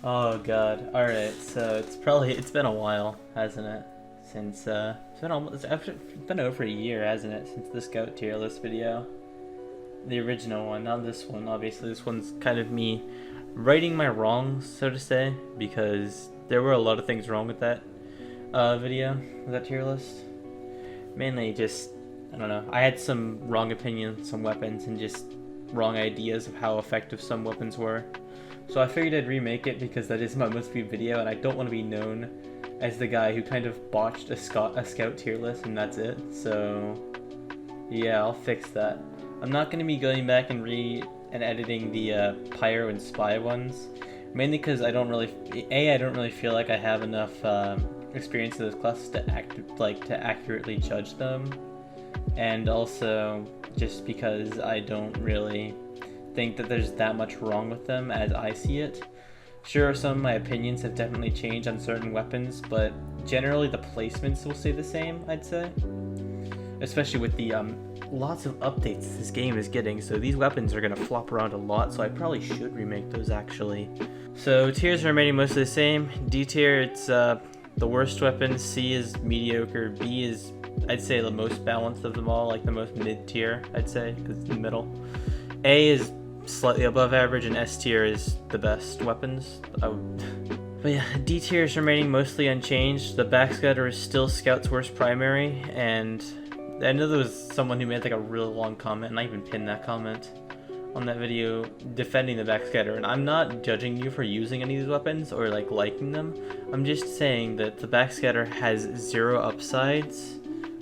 Oh god. Alright, so it's been a while, hasn't it? Since it's been over a year, hasn't it, since the scout tier list video. The original one, not this one, obviously. This one's kind of me righting my wrongs, so to say, because there were a lot of things wrong with that video, with that tier list. Mainly just, I don't know, I had some wrong opinions on some weapons and just wrong ideas of how effective some weapons were. So I figured I'd remake it because that is my most viewed video and I don't want to be known as the guy who kind of botched a scout tier list and that's it. So yeah, I'll fix that. I'm not going to be going back and editing the pyro and spy ones, mainly because I don't really feel like I have enough experience in those classes to accurately judge them, and also just because I don't really think that there's that much wrong with them as I see it. Sure, some of my opinions have definitely changed on certain weapons, but generally the placements will stay the same, I'd say. Especially with the lots of updates this game is getting, so these weapons are going to flop around a lot, so I probably should remake those actually. So tiers are remaining mostly the same. D tier, it's the worst weapon, C is mediocre, B is, I'd say, the most balanced of them all, like the most mid tier, I'd say, because it's in the middle. A is slightly above average, and S tier is the best weapons. But yeah, D tier is remaining mostly unchanged. The backscatter is still Scout's worst primary, and I know there was someone who made like a really long comment, and I even pinned that comment on that video defending the backscatter, and I'm not judging you for using any of these weapons or like liking them. I'm just saying that the backscatter has zero upsides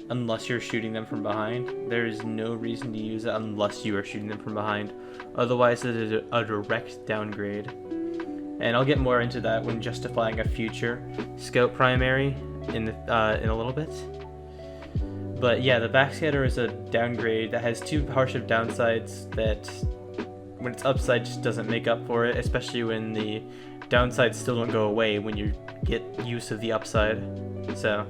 unless you're shooting them from behind. There is no reason to use it unless you are shooting them from behind. Otherwise, it is a direct downgrade. And I'll get more into that when justifying a future scout primary in a little bit. But yeah, the backscatter is a downgrade that has too harsh of downsides that when its upside just doesn't make up for it, especially when the downsides still don't go away when you get use of the upside. So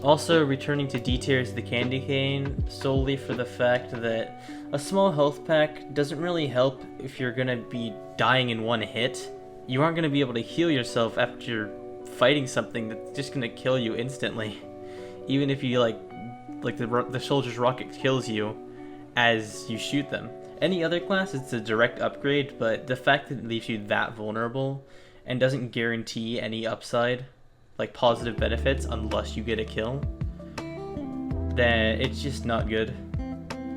also returning to D tier is the candy cane, solely for the fact that a small health pack doesn't really help if you're gonna be dying in one hit. You aren't gonna be able to heal yourself after you're fighting something that's just gonna kill you instantly. Even if you like the soldier's rocket kills you as you shoot them. Any other class, it's a direct upgrade, but the fact that it leaves you that vulnerable and doesn't guarantee any upside, like positive benefits, unless you get a kill, then it's just not good.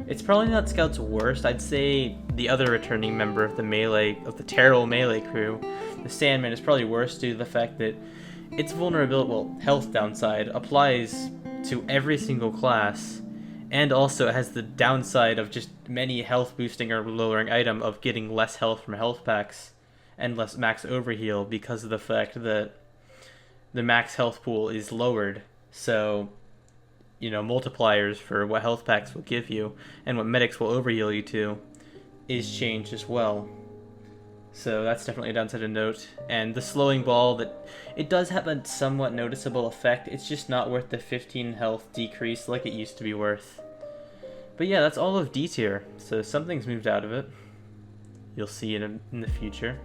It's probably not Scout's worst. I'd say the other returning member of the terrible melee crew, the Sandman, is probably worse due to the fact that its health downside applies to every single class, and also it has the downside of just many health boosting or lowering item of getting less health from health packs and less max overheal because of the fact that the max health pool is lowered. So, you know, multipliers for what health packs will give you and what medics will overheal you to is changed as well. So that's definitely a downside to note. And the slowing ball, that it does have a somewhat noticeable effect. It's just not worth the 15 health decrease like it used to be worth. But yeah, that's all of D tier. So something's moved out of it. You'll see it in the future.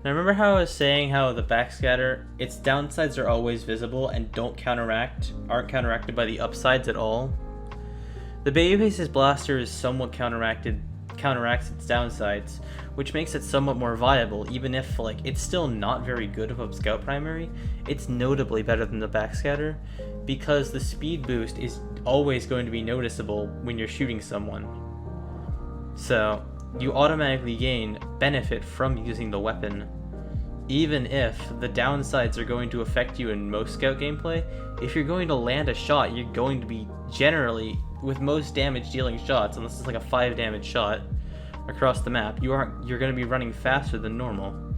Now remember how I was saying how the backscatter, its downsides are always visible and aren't counteracted by the upsides at all? The babyface's blaster is somewhat counteracts its downsides, which makes it somewhat more viable. Even if it's still not very good of a scout primary, it's notably better than the backscatter because the speed boost is always going to be noticeable when you're shooting someone. So you automatically gain benefit from using the weapon. Even if the downsides are going to affect you in most scout gameplay, if you're going to land a shot, you're going to be generally, with most damage dealing shots, unless it's like a 5 damage shot across the map, you're going to be running faster than normal.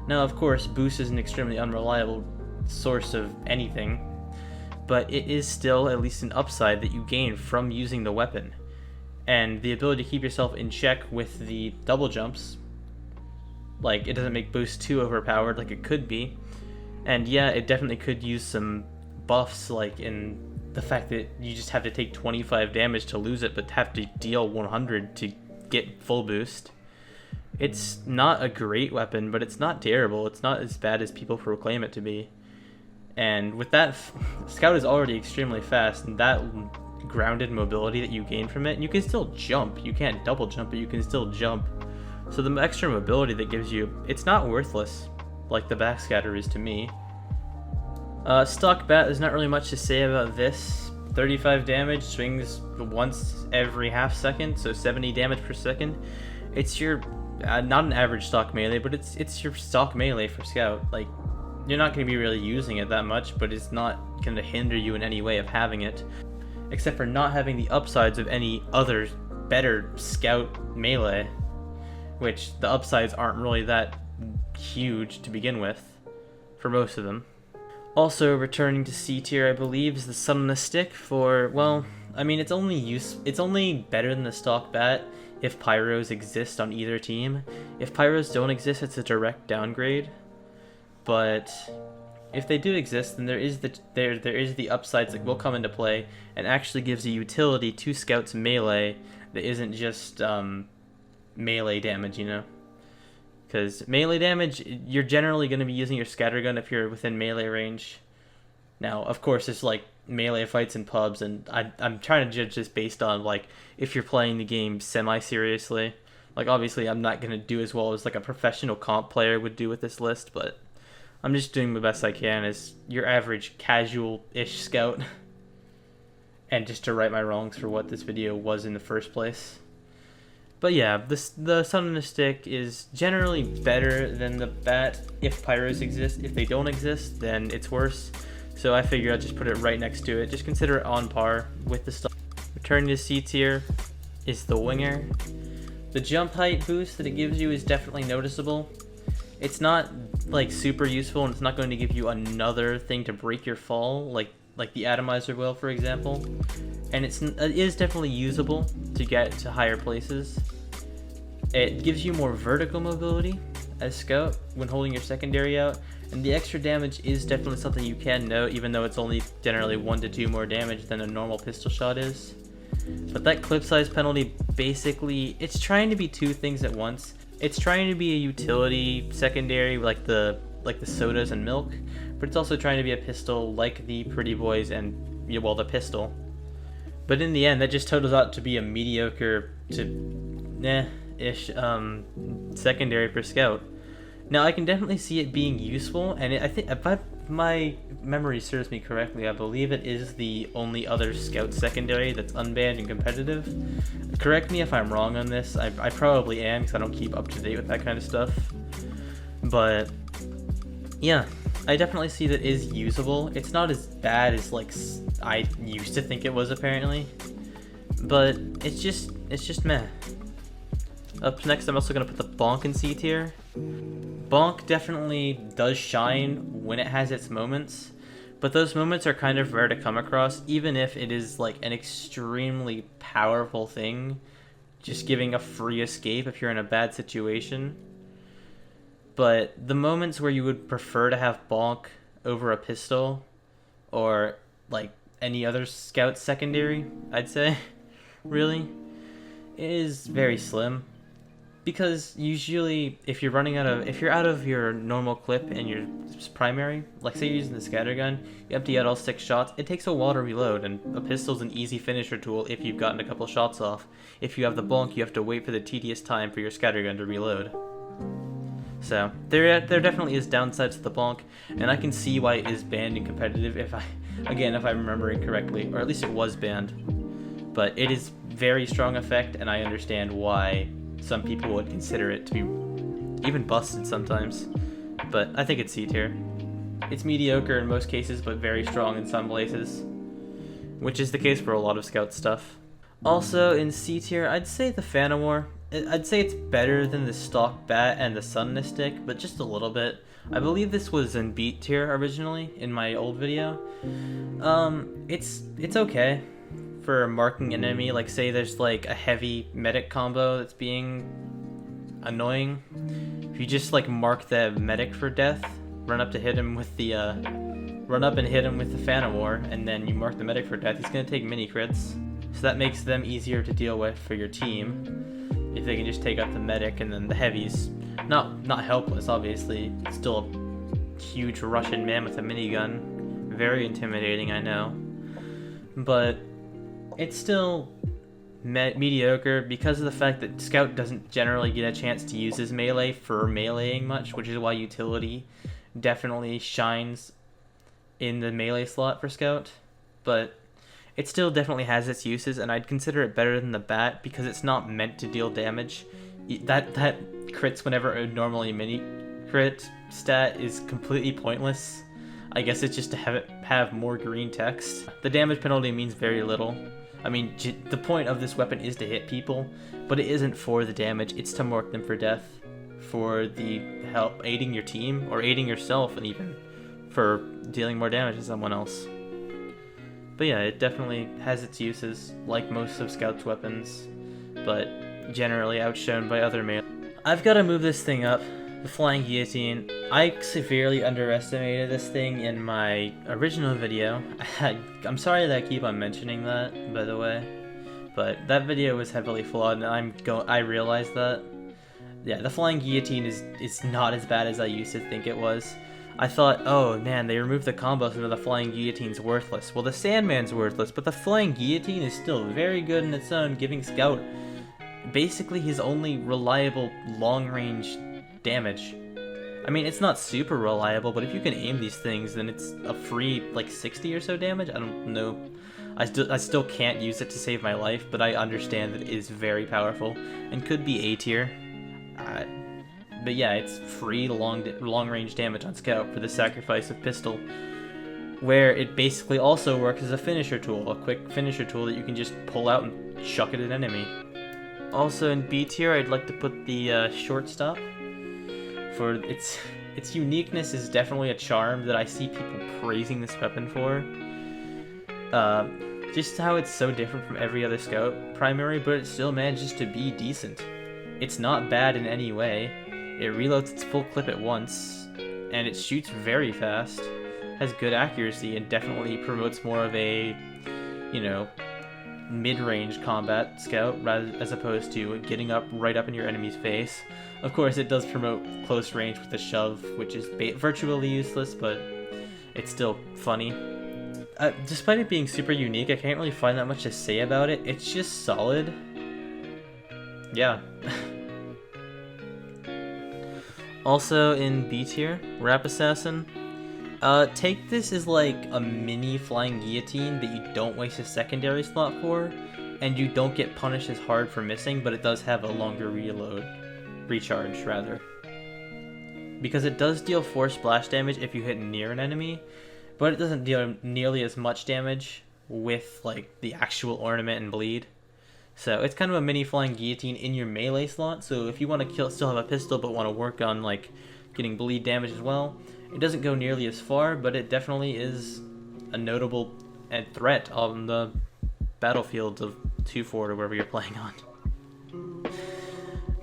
Now of course, boost is an extremely unreliable source of anything, but it is still at least an upside that you gain from using the weapon. And the ability to keep yourself in check with the double jumps, it doesn't make boost too overpowered like it could be. And yeah, it definitely could use some buffs, like in the fact that you just have to take 25 damage to lose it, but have to deal 100 to get full boost. It's not a great weapon, but it's not terrible. It's not as bad as people proclaim it to be. And with that, Scout is already extremely fast, and that grounded mobility that you gain from it, you can still jump. You can't double jump, but you can still jump. So the extra mobility that gives you, it's not worthless like the backscatter is to me. Stock bat, there's not really much to say about this. 35 damage, swings once every half second, so 70 damage per second. It's your, not an average stock melee, but it's your stock melee for Scout. Like, you're not going to be really using it that much, but it's not going to hinder you in any way of having it, except for not having the upsides of any other better Scout melee, which the upsides aren't really that huge to begin with for most of them. Also returning to C tier, I believe, is the sun on a stick for, well, I mean, it's only better than the stock bat if pyros exist on either team. If pyros don't exist, it's a direct downgrade. But if they do exist, then there is the upsides that will come into play and actually gives a utility to Scout's melee that isn't just melee damage, you know? Because melee damage, you're generally going to be using your scattergun if you're within melee range. Now, of course, it's like melee fights in pubs, and I'm trying to judge this based on, like, if you're playing the game semi-seriously. Like, obviously, I'm not going to do as well as, like, a professional comp player would do with this list, but I'm just doing the best I can as your average casual-ish Scout. And just to right my wrongs for what this video was in the first place. But yeah, the sun on a stick is generally better than the bat if pyros exist. If they don't exist, then it's worse. So I figure I'll just put it right next to it. Just consider it on par with the stock. Returning to C tier is the winger. The jump height boost that it gives you is definitely noticeable. It's not like super useful, and it's not going to give you another thing to break your fall like the atomizer will, for example. And it is definitely usable to get to higher places. It gives you more vertical mobility as Scout when holding your secondary out, and the extra damage is definitely something you can note, even though it's only generally 1 to 2 more damage than a normal pistol shot is. But that clip size penalty, basically, it's trying to be two things at once. It's trying to be a utility secondary like the sodas and milk, but it's also trying to be a pistol like the Pretty Boys and, well, the pistol. But in the end, that just totals out to be a mediocre to ish secondary for Scout. Now, I can definitely see it being useful, and I think, if my memory serves me correctly, I believe it is the only other Scout secondary that's unbanned and competitive. Correct me if I'm wrong on this. I probably am, because I don't keep up to date with that kind of stuff. But yeah, I definitely see that it is usable. It's not as bad as like I used to think it was, apparently, but it's just meh. Up next, I'm also gonna put the bonk in C tier. Bonk definitely does shine when it has its moments, but those moments are kind of rare to come across, even if it is like an extremely powerful thing, just giving a free escape if you're in a bad situation. But the moments where you would prefer to have bonk over a pistol, or like any other Scout secondary, I'd say, really, is very slim. Because usually, if you're out of your normal clip and your primary, like say you're using the scattergun, you empty out all 6 shots, it takes a while to reload, and a pistol's an easy finisher tool if you've gotten a couple shots off. If you have the bonk, you have to wait for the tedious time for your scattergun to reload. So, there definitely is downsides to the bonk, and I can see why it is banned in competitive if I'm remembering correctly, or at least it was banned. But it is very strong effect, and I understand why some people would consider it to be even busted sometimes. But I think it's C tier. It's mediocre in most cases, but very strong in some places, which is the case for a lot of Scout stuff. Also in C tier, I'd say the Phantom War. I'd say it's better than the stock bat and the sun on a stick, but just a little bit. I believe this was in beat tier originally in my old video. It's okay for marking an enemy. Like say there's like a heavy medic combo that's being annoying. If you just like mark the medic for death, run up and hit him with the Phantom War, and then you mark the medic for death, he's gonna take mini crits. So that makes them easier to deal with for your team. if they can just take out the medic, and then the heavy's not helpless, obviously. It's still a huge Russian man with a minigun. Very intimidating, I know. But it's still mediocre because of the fact that Scout doesn't generally get a chance to use his melee for meleeing much, which is why utility definitely shines in the melee slot for Scout. But it still definitely has its uses, and I'd consider it better than the bat because it's not meant to deal damage. That crits whenever a normally mini crit stat is completely pointless. I guess it's just to have more green text. The damage penalty means very little. I mean, the point of this weapon is to hit people, but it isn't for the damage. It's to mark them for death, for the help aiding your team or aiding yourself, and even for dealing more damage to someone else. But yeah, it definitely has its uses, like most of Scout's weapons, but generally outshone by other melee. I've got to move this thing up, the flying guillotine. I severely underestimated this thing in my original video. I'm sorry that I keep on mentioning that, by the way, but that video was heavily flawed, and I realized that. Yeah, the flying guillotine is not as bad as I used to think it was. I thought, oh man, they removed the combos and the flying guillotine's worthless. Well, the Sandman's worthless, but the flying guillotine is still very good in its own, giving Scout basically his only reliable long-range damage. I mean, it's not super reliable, but if you can aim these things, then it's a free, like, 60 or so damage? I don't know. I still can't use it to save my life, but I understand that it is very powerful and could be A tier. But yeah, it's free long-range damage on Scout for the sacrifice of pistol, where it basically also works as a finisher tool, a quick finisher tool that you can just pull out and chuck at an enemy. Also in B tier, I'd like to put the shortstop. For its uniqueness is definitely a charm that I see people praising this weapon for. Just how it's so different from every other Scout primary, but it still manages to be decent. It's not bad in any way. It reloads its full clip at once, and it shoots very fast, has good accuracy, and definitely promotes more of a, you know, mid-range combat Scout as opposed to getting right up in your enemy's face. Of course, it does promote close range with the shove, which is virtually useless, but it's still funny. Despite it being super unique, I can't really find that much to say about it. It's just solid. Yeah. Also in B tier, Rap Assassin. Take this as like a mini flying guillotine that you don't waste a secondary slot for, and you don't get punished as hard for missing, but it does have a longer recharge rather. Because it does deal 4 splash damage if you hit near an enemy, but it doesn't deal nearly as much damage with like the actual ornament and bleed. So it's kind of a mini flying guillotine in your melee slot, so if you want to still have a pistol but want to work on like getting bleed damage as well, it doesn't go nearly as far, but it definitely is a notable threat on the battlefields of 2-4 or wherever you're playing on.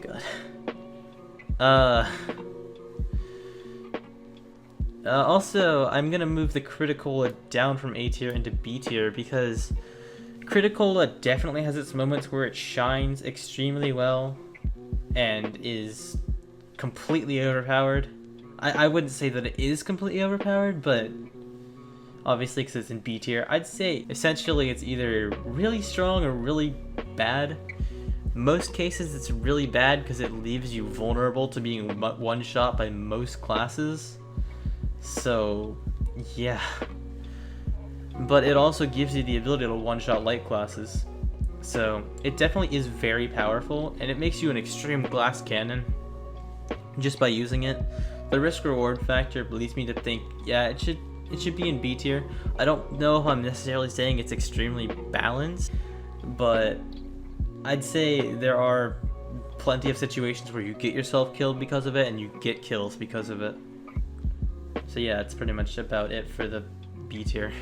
God. Also, I'm gonna move the Criticola down from A tier into B tier because Criticola definitely has its moments where it shines extremely well and is completely overpowered. I wouldn't say that it is completely overpowered, but obviously because it's in B tier, I'd say essentially it's either really strong or really bad. Most cases it's really bad because it leaves you vulnerable to being one-shot by most classes. So, yeah. But it also gives you the ability to one-shot light classes. So, it definitely is very powerful, and it makes you an extreme glass cannon just by using it. The risk-reward factor leads me to think, yeah, it should be in B tier. I don't know if I'm necessarily saying it's extremely balanced, but I'd say there are plenty of situations where you get yourself killed because of it, and you get kills because of it. So yeah, it's pretty much about it for the B tier.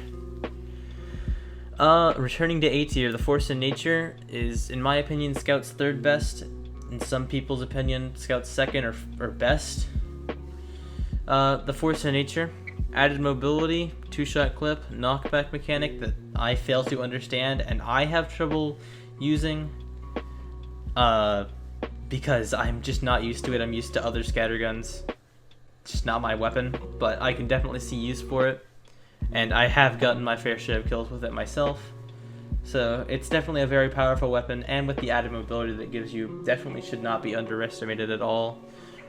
Returning to A tier, the Force in Nature is, in my opinion, Scout's third best. In some people's opinion, Scout's second or best. The Force in Nature, added mobility, 2-shot clip, knockback mechanic that I fail to understand and I have trouble using. because I'm just not used to it. I'm used to other scatterguns. It's just not my weapon, but I can definitely see use for it. And I have gotten my fair share of kills with it myself. So it's definitely a very powerful weapon, and with the added mobility that it gives you, definitely should not be underestimated at all.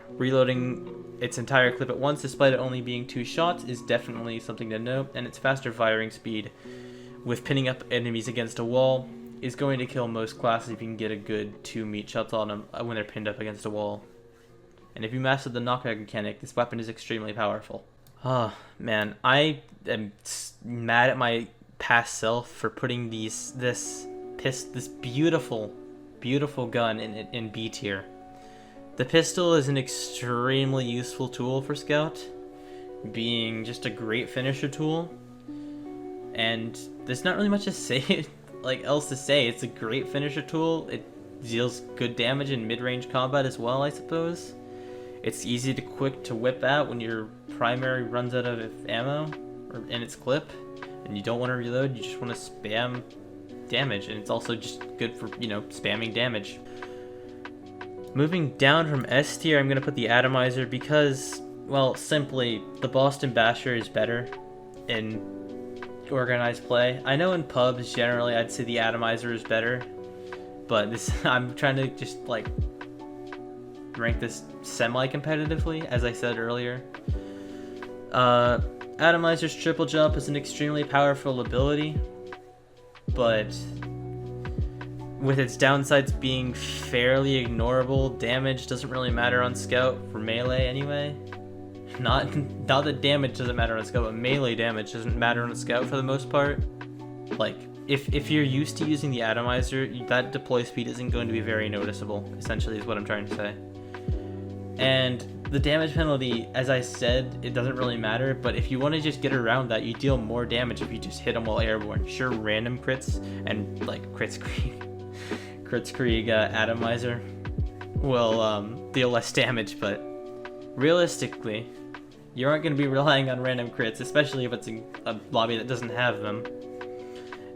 Reloading its entire clip at once, despite it only being 2 shots, is definitely something to note, and its faster firing speed with pinning up enemies against a wall is going to kill most classes if you can get a good 2 meat shots on them when they're pinned up against a wall. And if you master the knockout mechanic, this weapon is extremely powerful. Oh man, I am mad at my past self for putting this beautiful gun in B tier. The pistol is an extremely useful tool for Scout, being just a great finisher tool, and there's not really much to say else to say. It's a great finisher tool. It deals good damage in mid-range combat as well, I suppose. It's easy to quick to whip out when your primary runs out of ammo in its clip, and you don't want to reload. You just want to spam damage, and it's also just good for, you know, spamming damage. Moving down from S tier, I'm going to put the atomizer because, well, simply, the Boston Basher is better in organized play. I know in pubs, generally, I'd say the atomizer is better, but this I'm trying to just, like, rank this semi-competitively, as I said earlier. Atomizer's triple jump is an extremely powerful ability, but with its downsides being fairly ignorable, damage doesn't really matter on Scout, for melee anyway. Not that damage doesn't matter on Scout, but melee damage doesn't matter on Scout for the most part. Like, if you're used to using the atomizer, that deploy speed isn't going to be very noticeable, essentially is what I'm trying to say. And the damage penalty, as I said, it doesn't really matter, but if you want to just get around that, you deal more damage if you just hit them while airborne. Sure, random crits and, like, Kritzkrieg atomizer will deal less damage, but realistically, you aren't going to be relying on random crits, especially if it's a lobby that doesn't have them.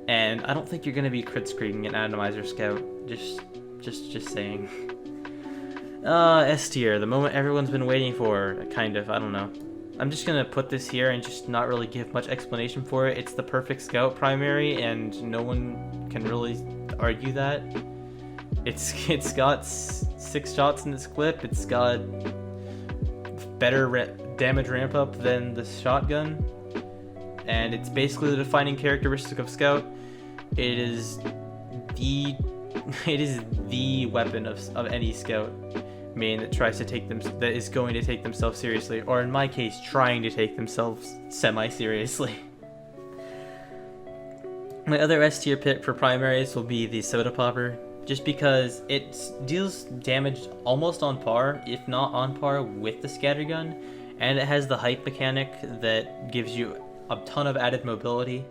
And I don't think you're going to be Kritzkrieging an atomizer Scout. Just saying. S tier, the moment everyone's been waiting for, kind of, I don't know. I'm just gonna put this here and just not really give much explanation for it. It's the perfect Scout primary, and no one can really argue that. It's got 6 shots in this clip. It's got better damage ramp up than the shotgun, and it's basically the defining characteristic of Scout. It is the weapon of any Scout main that tries to that is going to take themselves seriously, or in my case, trying to take themselves semi-seriously. My other S tier pick for primaries will be the soda popper, just because it deals damage almost on par, if not on par, with the scattergun, and it has the hype mechanic that gives you a ton of added mobility.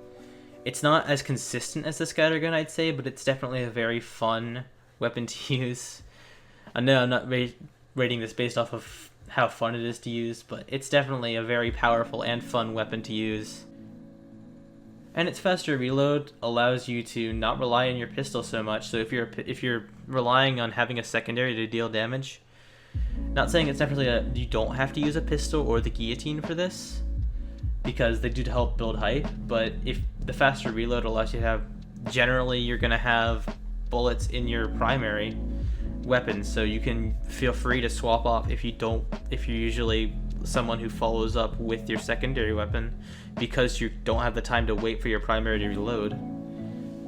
It's not as consistent as the scattergun, I'd say, but it's definitely a very fun weapon to use. I know I'm not rating this based off of how fun it is to use, but it's definitely a very powerful and fun weapon to use. And its faster reload allows you to not rely on your pistol so much. So if you're relying on having a secondary to deal damage, not saying it's definitely you don't have to use a pistol or the guillotine for this, because they do help build hype, but if the faster reload allows you to have, generally you're going to have bullets in your primary weapon, so you can feel free to swap off if you're usually someone who follows up with your secondary weapon, because you don't have the time to wait for your primary to reload.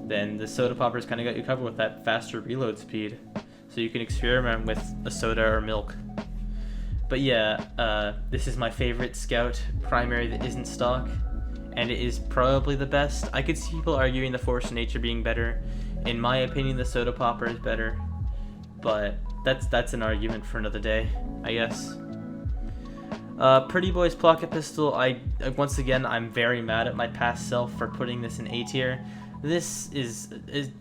Then the soda popper's kind of got you covered with that faster reload speed, so you can experiment with a soda or milk. But yeah, this is my favorite Scout primary that isn't stock, and it is probably the best. I could see people arguing the Force of Nature being better. In my opinion, the soda popper is better, but that's an argument for another day, I guess. Pretty Boy's pocket pistol, once again, I'm very mad at my past self for putting this in A tier. This is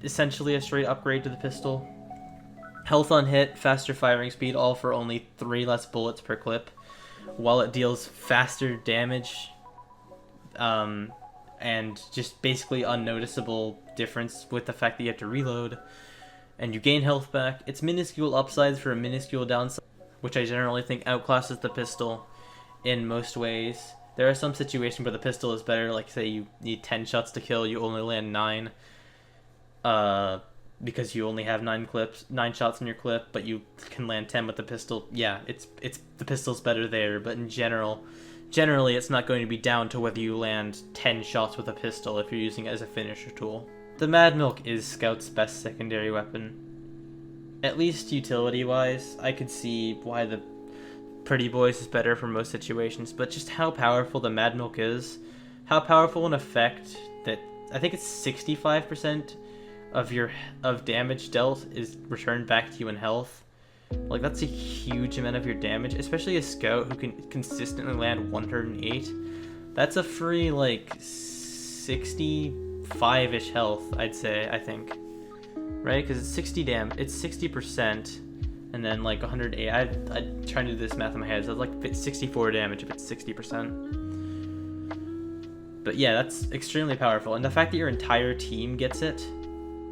essentially a straight upgrade to the pistol. Health on hit, faster firing speed, all for only 3 less bullets per clip, while it deals faster damage, and just basically unnoticeable difference with the fact that you have to reload. and you gain health back. It's minuscule upsides for a minuscule downside, which I generally think outclasses the pistol in most ways. There are some situations where the pistol is better, like say you need 10 shots to kill, you only land 9, because you only have 9 shots in your clip, but you can land 10 with the pistol. Yeah, it's the pistol's better there, but in generally it's not going to be down to whether you land 10 shots with a pistol if you're using it as a finisher tool. The Mad Milk is Scout's best secondary weapon. At least utility-wise, I could see why the Pretty Boys is better for most situations, but just how powerful the Mad Milk is, how powerful an effect that, I think it's 65% of damage dealt is returned back to you in health. Like, that's a huge amount of your damage, especially a Scout who can consistently land 108. That's a free, like, 65-ish health, I'd say, I think. Right? Because it's 60%, and then, like, 108. I'm trying to do this math in my head, so it's like 64 damage if it's 60%. But yeah, that's extremely powerful. And the fact that your entire team gets it,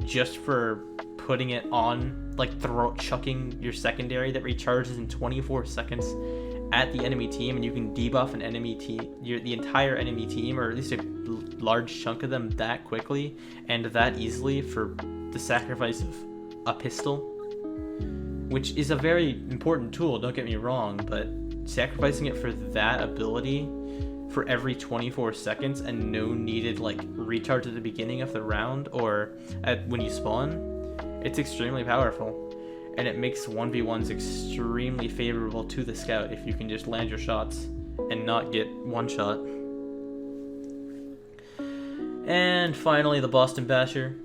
just for putting it on, like chucking your secondary that recharges in 24 seconds at the enemy team, and you can debuff an enemy team, the entire enemy team, or at least a large chunk of them that quickly and that easily for the sacrifice of a pistol, which is a very important tool, don't get me wrong, but sacrificing it for that ability for every 24 seconds and no needed like recharge at the beginning of the round or when you spawn, it's extremely powerful, and it makes 1v1s extremely favorable to the Scout if you can just land your shots and not get one shot. And finally, the Boston Basher.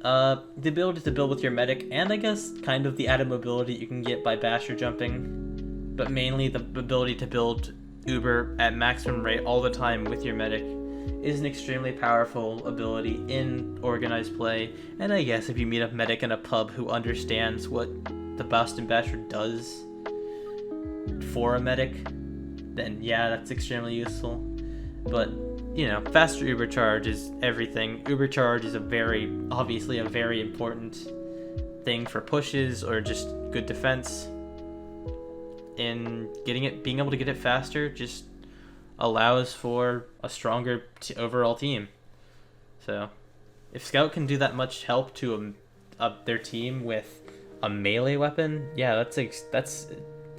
The ability to build with your medic, and I guess kind of the added mobility you can get by basher jumping, but mainly the ability to build Uber at maximum rate all the time with your medic is an extremely powerful ability in organized play. And I guess if you meet a medic in a pub who understands what the Boston Basher does for a medic, then yeah, that's extremely useful. But you know, faster Uber charge is everything. Uber charge is obviously a very important thing for pushes or just good defense. And being able to get it faster just allows for a stronger overall team. So if Scout can do that much help to their team with a melee weapon, yeah, that's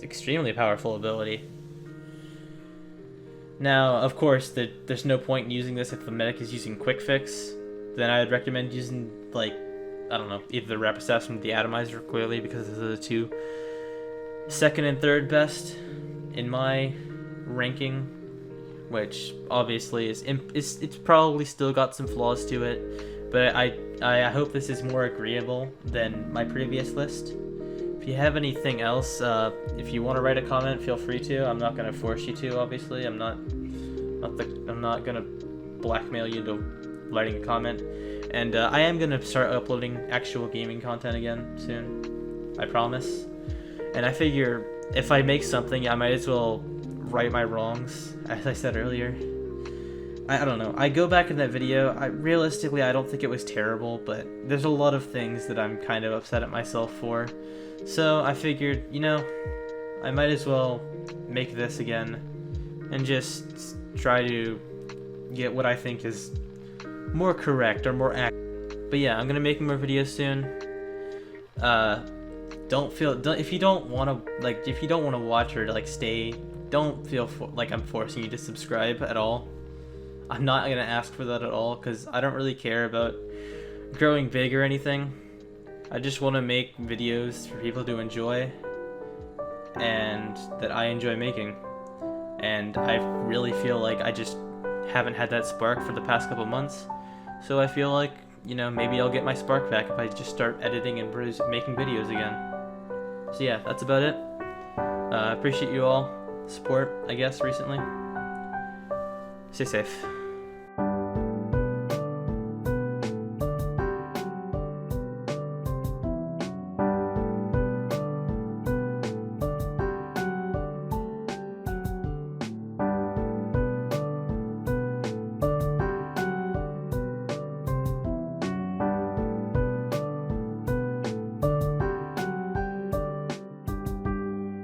extremely powerful ability. Now, of course, there's no point in using this if the medic is using quick fix. Then I would recommend using, like, I don't know, either the rep assassin or the atomizer, clearly, because those are the two second and third best in my ranking, which obviously it's probably still got some flaws to it, but I hope this is more agreeable than my previous list. If you have anything else, if you want to write a comment, feel free to. I'm not going to force you to, obviously. I'm not going to blackmail you into writing a comment. And I am going to start uploading actual gaming content again soon. I promise. And I figure if I make something, I might as well right my wrongs, as I said earlier. I don't know. I go back in that video. Realistically, I don't think it was terrible, but there's a lot of things that I'm kind of upset at myself for. So I figured, you know, I might as well make this again and just try to get what I think is more correct or more accurate. But yeah, I'm gonna make more videos soon. If you don't want to watch or like stay, don't feel like I'm forcing you to subscribe at all. I'm not gonna ask for that at all, because I don't really care about growing big or anything. I just want to make videos for people to enjoy and that I enjoy making. And I really feel like I just haven't had that spark for the past couple months. So I feel like, you know, maybe I'll get my spark back if I just start editing and making videos again. So yeah, that's about it. Appreciate you all support, I guess, recently. Stay safe.